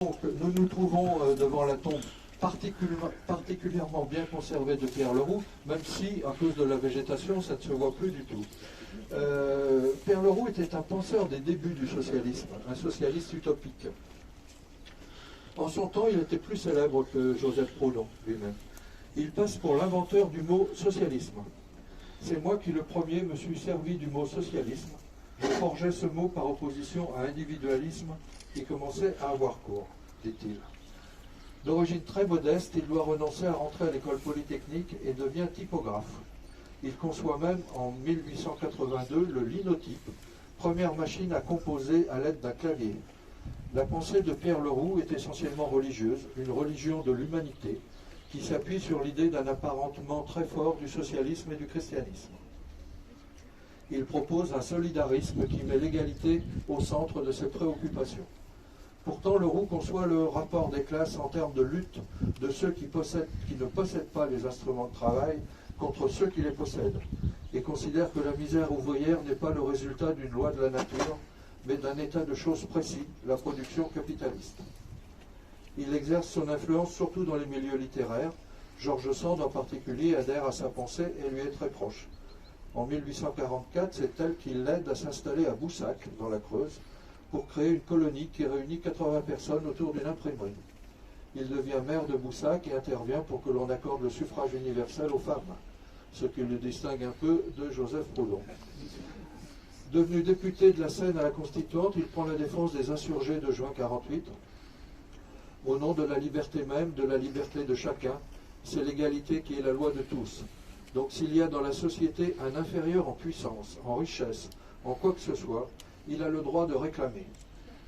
Donc, nous nous trouvons devant la tombe particulièrement bien conservée de Pierre Leroux, même si, à cause de la végétation, ça ne se voit plus du tout. Pierre Leroux était un penseur des débuts du socialisme, un socialiste utopique. En son temps, il était plus célèbre que Joseph Proudhon lui-même. Il passe pour l'inventeur du mot socialisme. C'est moi qui le premier me suis servi du mot socialisme. Je forgeais ce mot par opposition à individualisme qui commençait à avoir cours, dit-il. D'origine très modeste, il doit renoncer à rentrer à l'école polytechnique et devient typographe. Il conçoit même en 1882 le linotype, première machine à composer à l'aide d'un clavier. La pensée de Pierre Leroux est essentiellement religieuse, une religion de l'humanité qui s'appuie sur l'idée d'un apparentement très fort du socialisme et du christianisme. Il propose un solidarisme qui met l'égalité au centre de ses préoccupations. Pourtant, Leroux conçoit le rapport des classes en termes de lutte de ceux qui ne possèdent pas les instruments de travail contre ceux qui les possèdent, et considère que la misère ouvrière n'est pas le résultat d'une loi de la nature, mais d'un état de choses précis, la production capitaliste. Il exerce son influence surtout dans les milieux littéraires. George Sand en particulier adhère à sa pensée et lui est très proche. En 1844, c'est elle qui l'aide à s'installer à Boussac, dans la Creuse, pour créer une colonie qui réunit 80 personnes autour d'une imprimerie. Il devient maire de Boussac et intervient pour que l'on accorde le suffrage universel aux femmes, ce qui le distingue un peu de Joseph Proudhon. Devenu député de la Seine à la Constituante, il prend la défense des insurgés de juin 1948. Au nom de la liberté même, de la liberté de chacun, c'est l'égalité qui est la loi de tous. Donc s'il y a dans la société un inférieur en puissance, en richesse, en quoi que ce soit, il a le droit de réclamer.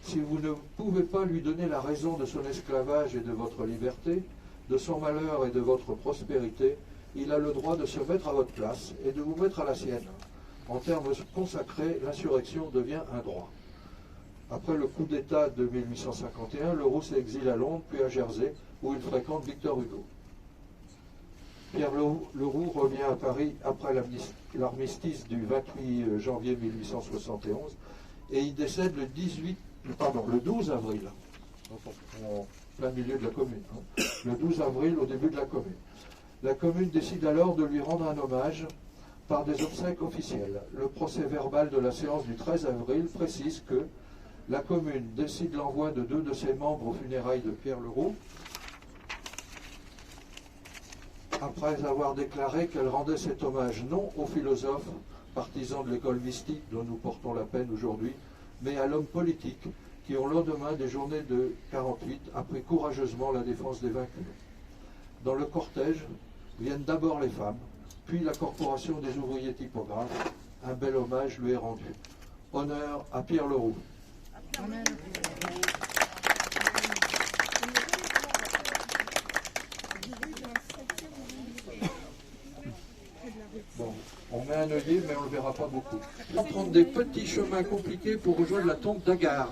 Si vous ne pouvez pas lui donner la raison de son esclavage et de votre liberté, de son malheur et de votre prospérité, il a le droit de se mettre à votre place et de vous mettre à la sienne. En termes consacrés, l'insurrection devient un droit. Après le coup d'État de 1851, Leroux s'exile à Londres, puis à Jersey, où il fréquente Victor Hugo. Pierre Leroux revient à Paris après l'armistice du 28 janvier 1871 et il décède le 12 avril, en plein milieu de la commune, le 12 avril au début de la commune. La commune décide alors de lui rendre un hommage par des obsèques officielles. Le procès verbal de la séance du 13 avril précise que la commune décide l'envoi de 2 de ses membres aux funérailles de Pierre Leroux, après avoir déclaré qu'elle rendait cet hommage non aux philosophes, partisans de l'école mystique dont nous portons la peine aujourd'hui, mais à l'homme politique qui, au lendemain des journées de 48, a pris courageusement la défense des vaincus. Dans le cortège viennent d'abord les femmes, puis la corporation des ouvriers typographes. Un bel hommage lui est rendu. Honneur à Pierre Leroux. Bon, on met un œillet, mais on ne le verra pas beaucoup. On va prendre des petits chemins compliqués pour rejoindre la tombe d'Agar.